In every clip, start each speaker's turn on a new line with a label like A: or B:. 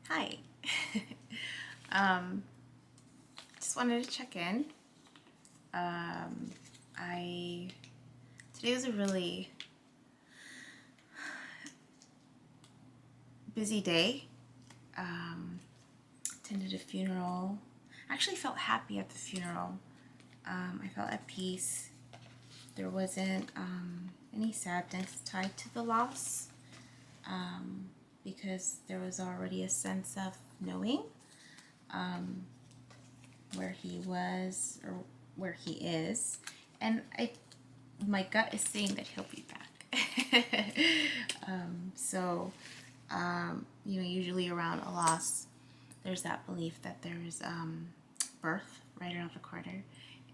A: Hi. um, just wanted to check in. I Today was a really busy day. Attended a funeral. I actually felt happy at the funeral. I felt at peace. There wasn't any sadness tied to the loss because there was already a sense of knowing where he was or where he is, and my gut is saying that he'll be back. So usually around a loss, there's that belief that there's birth right around the corner,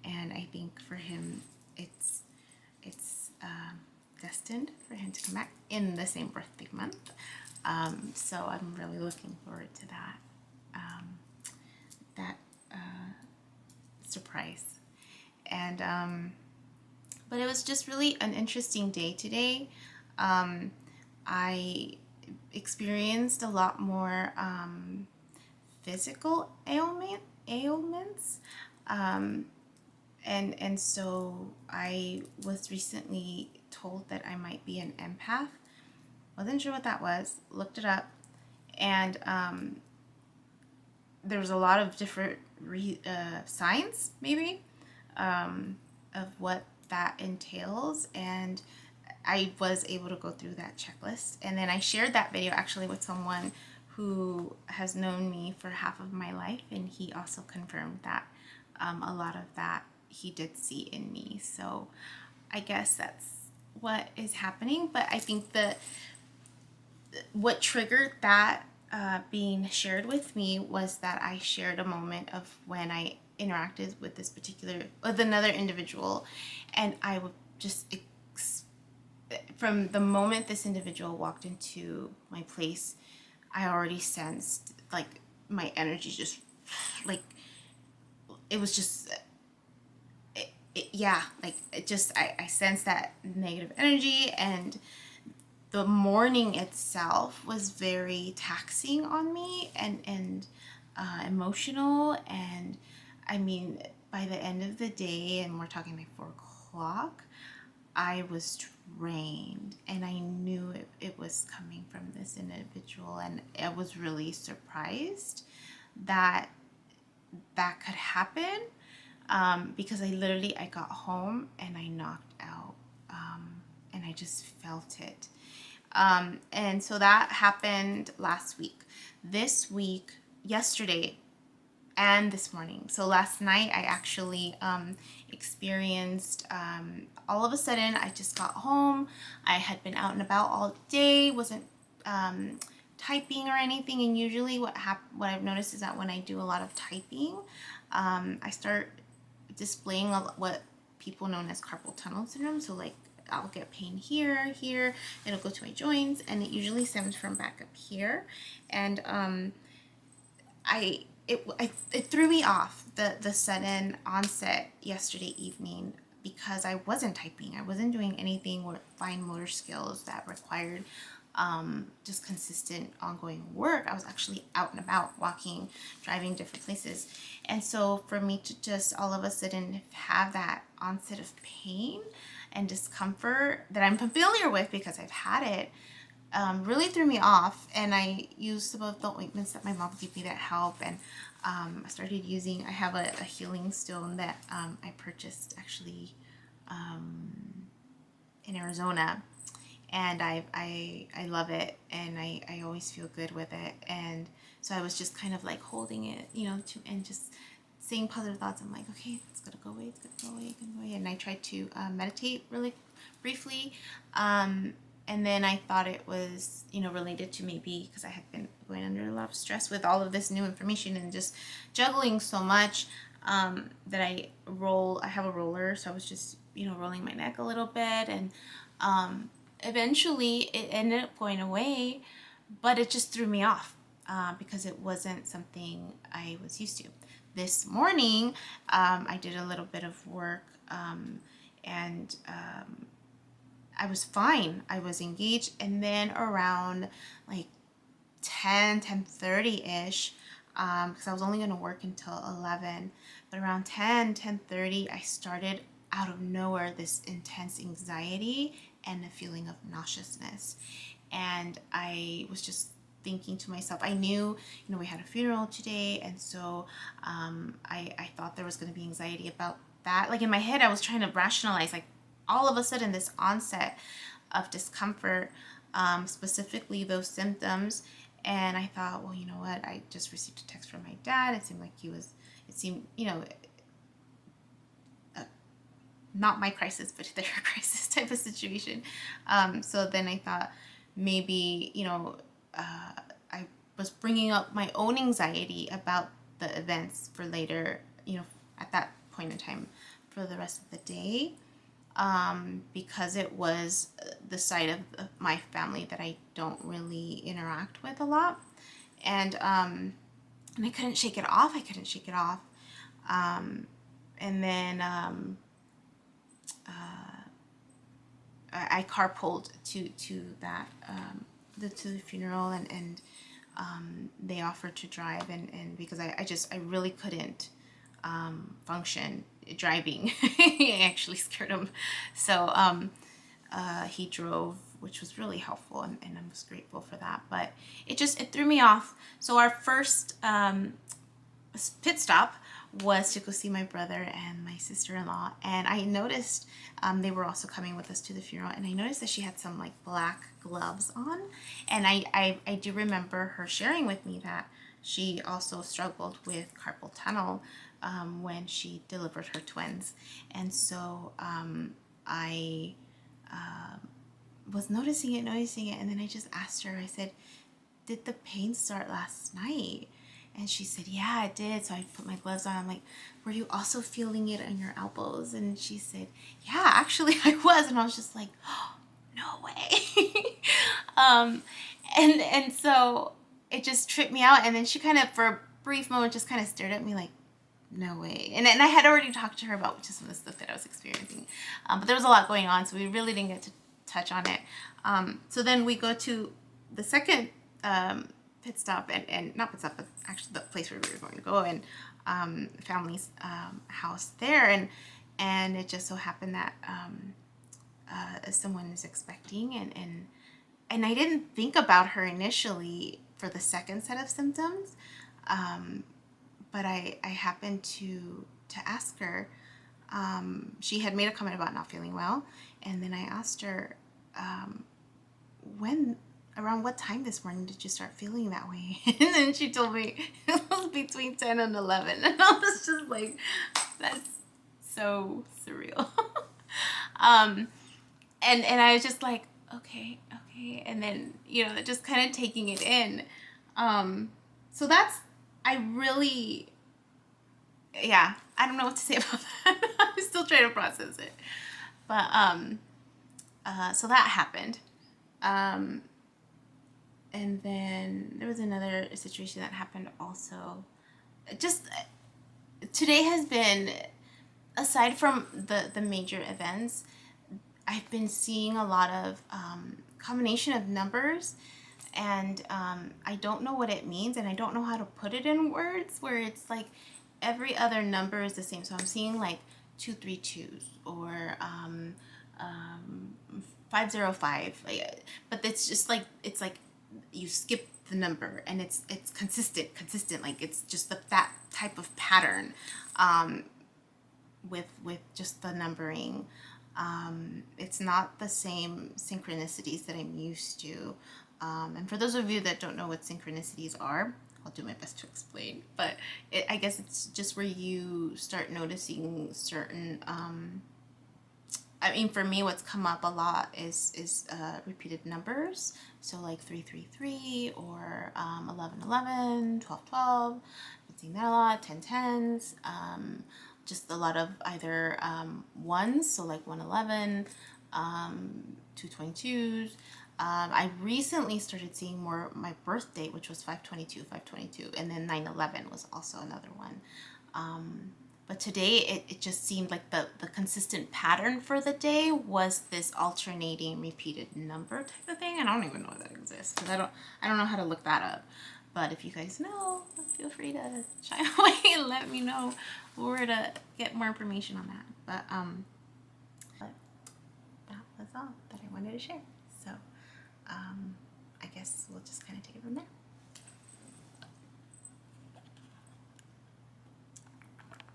A: and I think for him, it's destined for him to come back in the same birthday month. So I'm really looking forward to that. That surprise. And but it was just really an interesting day today. I experienced a lot more physical ailments. And so I was recently told that I might be an empath. Wasn't sure what that was. Looked it up, and there was a lot of different signs, maybe, of what that entails, and I was able to go through that checklist. And then I shared that video actually with someone who has known me for half of my life, and he also confirmed that a lot of that he did see in me. So I guess that's what is happening. But I think what triggered that being shared with me was that I shared a moment of when I interacted with with another individual, and I would just from the moment this individual walked into my place, I already sensed like my energy just like it was just I sensed that negative energy, and the morning itself was very taxing on me and emotional. And I mean, by the end of the day, and we're talking like 4 o'clock, I was drained, and I knew it was coming from this individual, and I was really surprised that that could happen, because I got home and I knocked out, and I just felt it. And so that happened last week. This week, yesterday, and this morning. So last night I actually experienced, all of a sudden I just got home. I had been out and about all day, wasn't typing or anything. And usually what I've noticed is that when I do a lot of typing, I start displaying what people known as carpal tunnel syndrome. So like I'll get pain here, it'll go to my joints, and it usually stems from back up here. And it threw me off, the sudden onset yesterday evening, because I wasn't typing. I wasn't doing anything with fine motor skills that required just consistent ongoing work. I was actually out and about, walking, driving different places. And so for me to just all of a sudden have that onset of pain and discomfort that I'm familiar with because I've had it, really threw me off. And I used some of the ointments that my mom gave me that help. And I started using, I have a healing stone that I purchased actually in Arizona. And I love it, and I always feel good with it. And so I was just kind of like holding it, and just saying positive thoughts. I'm like, okay, it's gonna go away, it's gonna go away, it's gonna go away. And I tried to meditate really briefly. And then I thought it was, related to maybe because I had been going under a lot of stress with all of this new information and just juggling so much, that I have a roller. So I was just, rolling my neck a little bit. And eventually it ended up going away, but it just threw me off, because it wasn't something I was used to. This morning, I did a little bit of work, and I was fine. I was engaged. And then around like 10:30ish, because I was only going to work until 11. But around 10:30, I started out of nowhere this intense anxiety and a feeling of nauseousness. And I was just thinking to myself, I knew, we had a funeral today, and so I thought there was going to be anxiety about that. Like in my head, I was trying to rationalize, like all of a sudden this onset of discomfort, specifically those symptoms. And I thought, well, you know what? I just received a text from my dad. It seemed like it seemed, not my crisis, but their crisis type of situation. So then I thought maybe, I was bringing up my own anxiety about the events for later, at that point in time for the rest of the day, because it was the side of my family that I don't really interact with a lot. And I couldn't shake it off. And then I carpooled to that to the funeral, and they offered to drive, and because I really couldn't function driving. I actually scared him, so he drove, which was really helpful, and I was grateful for that. But it threw me off. So our first pit stop was to go see my brother and my sister-in-law, and I noticed they were also coming with us to the funeral, and I noticed that she had some like black gloves on, and I do remember her sharing with me that she also struggled with carpal tunnel when she delivered her twins. And so I was noticing it, and then I just asked her, I said, did the pain start last night? And she said, yeah, it did. So I put my gloves on. I'm like, were you also feeling it on your elbows? And she said, yeah, actually I was. And I was just like, oh, no way. And so it just tripped me out. And then she kind of, for a brief moment, just kind of stared at me like, no way. And I had already talked to her about just some of the stuff that I was experiencing. But there was a lot going on, so we really didn't get to touch on it. So then we go to the second pit stop, and not pit stop, but actually the place where we were going to go, and family's house there, and it just so happened that someone is expecting, and I didn't think about her initially for the second set of symptoms, but I happened to ask her. She had made a comment about not feeling well, and then I asked her, around what time this morning did you start feeling that way? And then she told me it was between 10 and 11. And I was just like, that's so surreal. And I was just like, okay. And then, just kind of taking it in. So I don't know what to say about that. I'm still trying to process it. But, so that happened. And then there was another situation that happened also. Just today has been, aside from the major events, I've been seeing a lot of combination of numbers, and I don't know what it means, and I don't know how to put it in words, where it's like every other number is the same. So I'm seeing like 232s or 505, but it's just like, it's like you skip the number, and it's consistent, like it's just that type of pattern with just the numbering. It's not the same synchronicities that I'm used to, and for those of you that don't know what synchronicities are, I'll do my best to explain, but I guess it's just where you start noticing certain for me, what's come up a lot is repeated numbers. So like 333 or 1111, 1212. I've seen that a lot. 1010s. Just a lot of either ones, so like 111, 222s. I recently started seeing more my birth date, which was 522, and then 911 was also another one. But today, it just seemed like the consistent pattern for the day was this alternating repeated number type of thing. And I don't even know what that exist, because I don't know how to look that up. But if you guys know, feel free to chime away and let me know where to get more information on that. But that was all that I wanted to share. So I guess we'll just kind of take it from there.